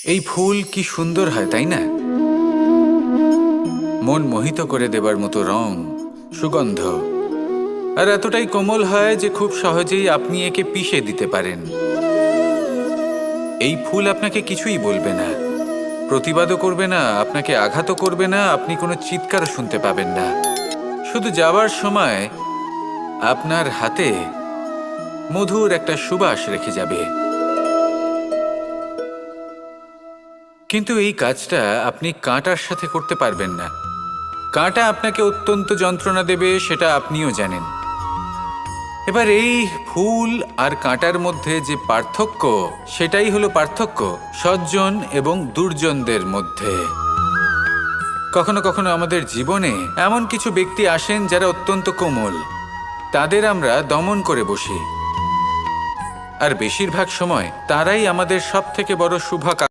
এই ফুল কি সুন্দর হয়, তাই না? মন মোহিত করে দেবার মতো রং, সুগন্ধ, আর এতটাই কোমল হয় যে খুব সহজেই আপনি একে পিষে দিতে পারেন। এই ফুল আপনাকে কিছুই বলবে না, প্রতিবাদও করবে না, আপনাকে আঘাতও করবে না, আপনি কোনো চিৎকারও শুনতে পাবেন না। শুধু যাওয়ার সময় আপনার হাতে মধুর একটা সুবাস রেখে যাবে। কিন্তু এই কাজটা আপনি কাঁটার সাথে করতে পারবেন না। কাঁটা আপনাকে অত্যন্ত যন্ত্রণা দেবে, সেটা আপনিও জানেন। এবার এই ফুল আর কাঁটার মধ্যে যে পার্থক্য, সেটাই হলো পার্থক্য সজ্জন এবং দুর্জনদের মধ্যে। কখনো কখনো আমাদের জীবনে এমন কিছু ব্যক্তি আসেন যারা অত্যন্ত কোমল, তাদের আমরা দমন করে বসি। আর বেশিরভাগ সময় তারাই আমাদের সবথেকে বড় শুভাকাঙ্ক্ষী।